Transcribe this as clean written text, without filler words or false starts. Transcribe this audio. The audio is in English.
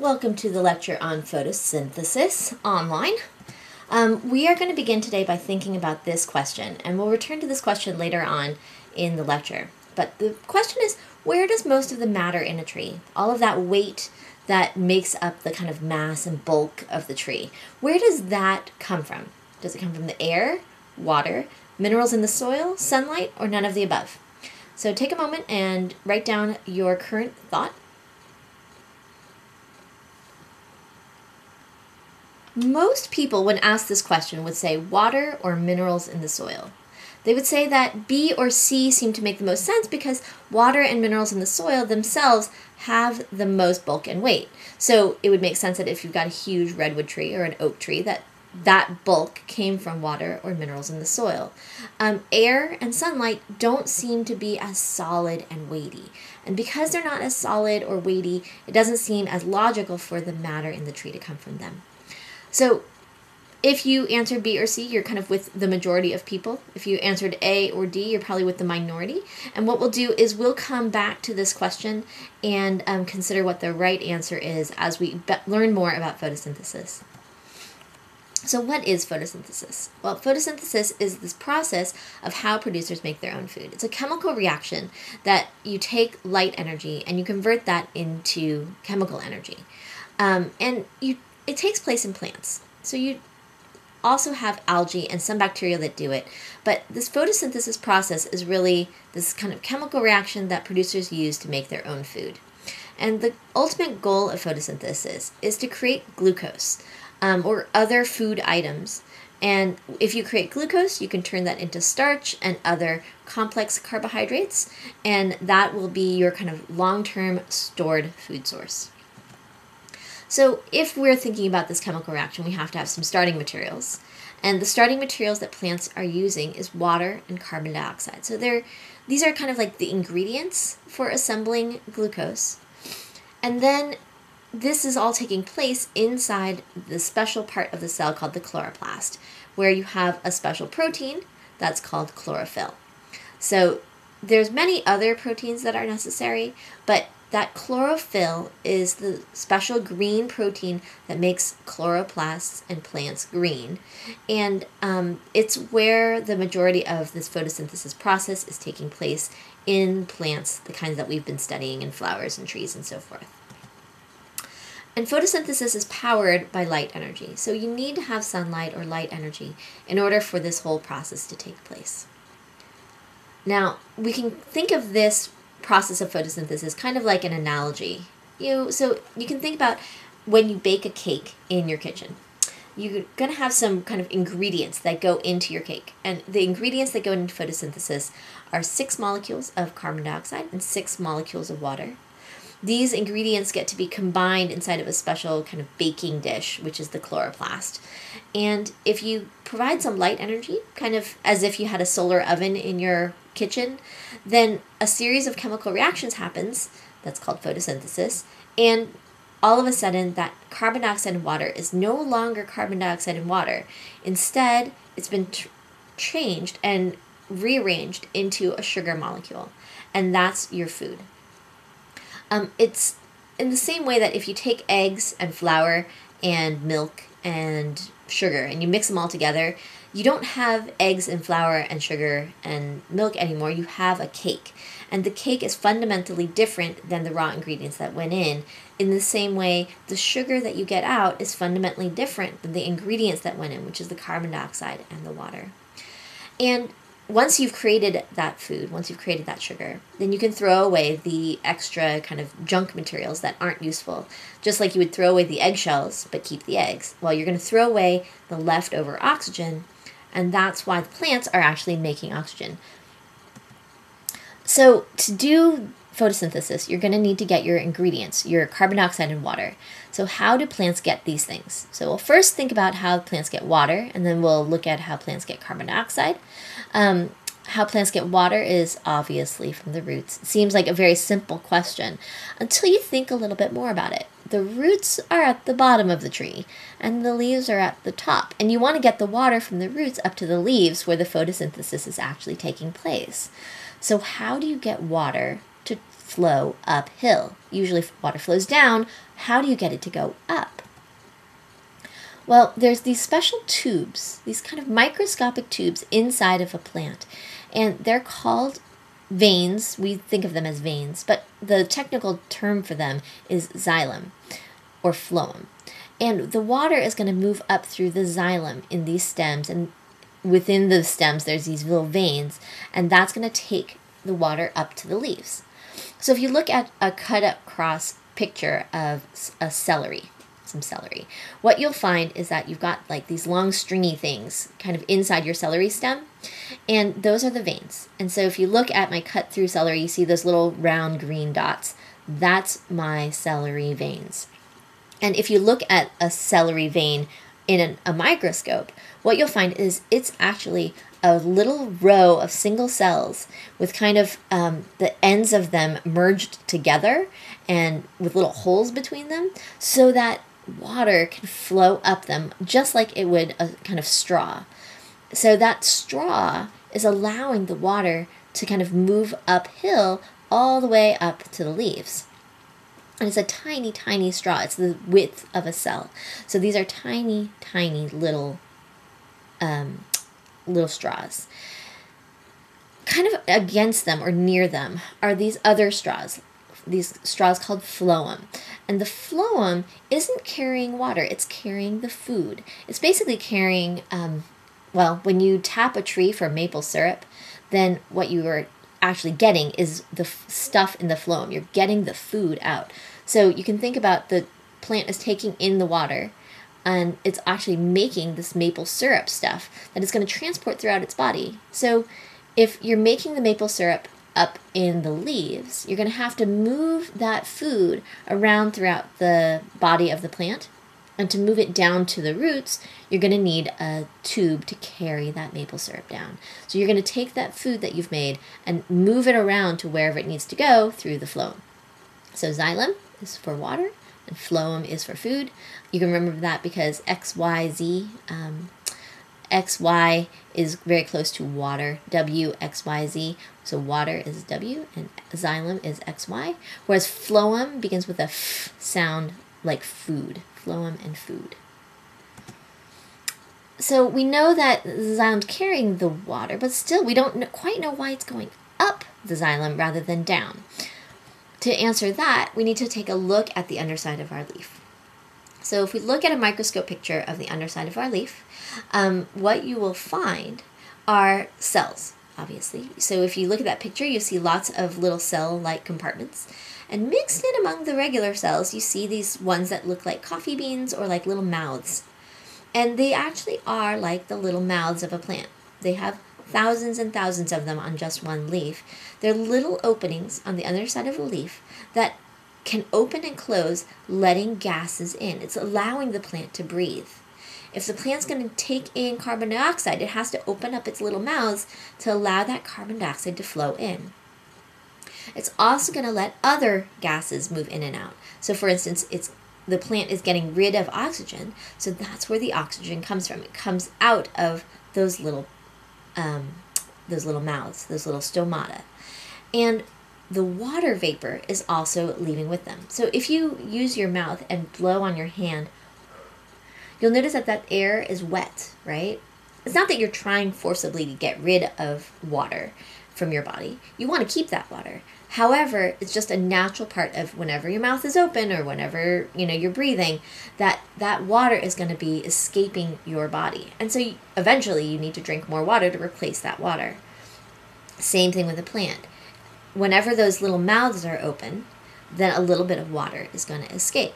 Welcome to the lecture on photosynthesis online. We are going to begin today by thinking about this question, and we'll return to this question later on in the lecture. But the question is, where does most of the matter in a tree, all of that weight that makes up the kind of mass and bulk of the tree, where does that come from? Does it come from the air, water, minerals in the soil, sunlight, or none of the above? So take a moment and write down your current thought. Most people, when asked this question, would say water or minerals in the soil. They would say that B or C seem to make the most sense because water and minerals in the soil themselves have the most bulk and weight. So it would make sense that if you've got a huge redwood tree or an oak tree, that bulk came from water or minerals in the soil. Air and sunlight don't seem to be as solid and weighty. And because they're not as solid or weighty, it doesn't seem as logical for the matter in the tree to come from them. So if you answered B or C, you're kind of with the majority of people. If you answered A or D, you're probably with the minority. And what we'll do is we'll come back to this question and consider what the right answer is as we learn more about photosynthesis. So what is photosynthesis? Well, photosynthesis is this process of how producers make their own food. It's a chemical reaction that you take light energy and you convert that into chemical energy. It takes place in plants. So you also have algae and some bacteria that do it. But this photosynthesis process is really this kind of chemical reaction that producers use to make their own food. And the ultimate goal of photosynthesis is to create glucose or other food items. And if you create glucose, you can turn that into starch and other complex carbohydrates, and that will be your kind of long-term stored food source. So if we're thinking about this chemical reaction, we have to have some starting materials. And the starting materials that plants are using is water and carbon dioxide. So these are kind of like the ingredients for assembling glucose. And then this is all taking place inside the special part of the cell called the chloroplast, where you have a special protein that's called chlorophyll. So there's many other proteins that are necessary, but that chlorophyll is the special green protein that makes chloroplasts and plants green. And it's where the majority of this photosynthesis process is taking place in plants, the kinds that we've been studying in flowers and trees and so forth. And photosynthesis is powered by light energy. So you need to have sunlight or light energy in order for this whole process to take place. Now, we can think of this process of photosynthesis kind of like an analogy. So you can think about when you bake a cake in your kitchen. You're going to have some kind of ingredients that go into your cake. And the ingredients that go into photosynthesis are 6 molecules of carbon dioxide and 6 molecules of water. These ingredients get to be combined inside of a special kind of baking dish, which is the chloroplast. And if you provide some light energy, kind of as if you had a solar oven in your kitchen, then a series of chemical reactions happens, that's called photosynthesis, and all of a sudden that carbon dioxide and water is no longer carbon dioxide and water. Instead, it's been changed and rearranged into a sugar molecule, and that's your food. It's in the same way that if you take eggs and flour and milk and sugar and you mix them all together, you don't have eggs and flour and sugar and milk anymore. You have a cake. And the cake is fundamentally different than the raw ingredients that went in. In the same way, the sugar that you get out is fundamentally different than the ingredients that went in, which is the carbon dioxide and the water. And once you've created that food, once you've created that sugar, then you can throw away the extra kind of junk materials that aren't useful. Just like you would throw away the eggshells, but keep the eggs. Well, you're going to throw away the leftover oxygen, and that's why the plants are actually making oxygen. So to do photosynthesis, you're going to need to get your ingredients, your carbon dioxide and water. So how do plants get these things? So we'll first think about how plants get water, and then we'll look at how plants get carbon dioxide. How plants get water is obviously from the roots. It seems like a very simple question until you think a little bit more about it. The roots are at the bottom of the tree, and the leaves are at the top. And you want to get the water from the roots up to the leaves where the photosynthesis is actually taking place. So how do you get water to flow uphill. Usually if water flows down, how do you get it to go up? Well, there's these special tubes, these kind of microscopic tubes inside of a plant, and they're called veins. We think of them as veins, but the technical term for them is xylem or phloem. And the water is going to move up through the xylem in these stems, and within the stems there's these little veins, and that's going to take the water up to the leaves. So if you look at a cut across picture of a celery, some celery, what you'll find is that you've got like these long stringy things kind of inside your celery stem, and those are the veins. And so if you look at my cut through celery, you see those little round green dots. That's my celery veins. And if you look at a celery vein in a microscope, what you'll find is it's actually a little row of single cells with kind of the ends of them merged together and with little holes between them so that water can flow up them just like it would a kind of straw. So that straw is allowing the water to kind of move uphill all the way up to the leaves. And it's a tiny, tiny straw. It's the width of a cell. So these are tiny, tiny little straws. Kind of against them or near them are these other straws. These straws called phloem. And the phloem isn't carrying water. It's carrying the food. It's basically carrying, when you tap a tree for maple syrup, then what you are actually getting is the stuff in the phloem. You're getting the food out. So you can think about the plant is taking in the water, and it's actually making this maple syrup stuff that it's going to transport throughout its body. So if you're making the maple syrup up in the leaves, you're going to have to move that food around throughout the body of the plant. And to move it down to the roots, you're going to need a tube to carry that maple syrup down. So you're going to take that food that you've made and move it around to wherever it needs to go through the phloem. So xylem is for water, and phloem is for food. You can remember that because XYZ, XY is very close to water, W, XYZ. So water is W, and xylem is XY. Whereas phloem begins with a F sound like food. Phloem and food. So we know that the xylem's carrying the water, but still we don't quite know why it's going up the xylem rather than down. To answer that, we need to take a look at the underside of our leaf. So if we look at a microscope picture of the underside of our leaf, what you will find are cells, obviously. So if you look at that picture, you see lots of little cell-like compartments. And mixed in among the regular cells, you see these ones that look like coffee beans or like little mouths. And they actually are like the little mouths of a plant. They have thousands and thousands of them on just one leaf. They're little openings on the underside of a leaf that can open and close, letting gases in. It's allowing the plant to breathe. If the plant's going to take in carbon dioxide, it has to open up its little mouths to allow that carbon dioxide to flow in. It's also going to let other gases move in and out. So for instance, the plant is getting rid of oxygen, so that's where the oxygen comes from. It comes out of those little mouths, those little stomata. And the water vapor is also leaving with them. So if you use your mouth and blow on your hand, you'll notice that that air is wet, right? It's not that you're trying forcibly to get rid of water from your body. You want to keep that water. However, it's just a natural part of whenever your mouth is open or whenever you're breathing, that water is going to be escaping your body. And so eventually you need to drink more water to replace that water. Same thing with a plant. Whenever those little mouths are open, then a little bit of water is going to escape.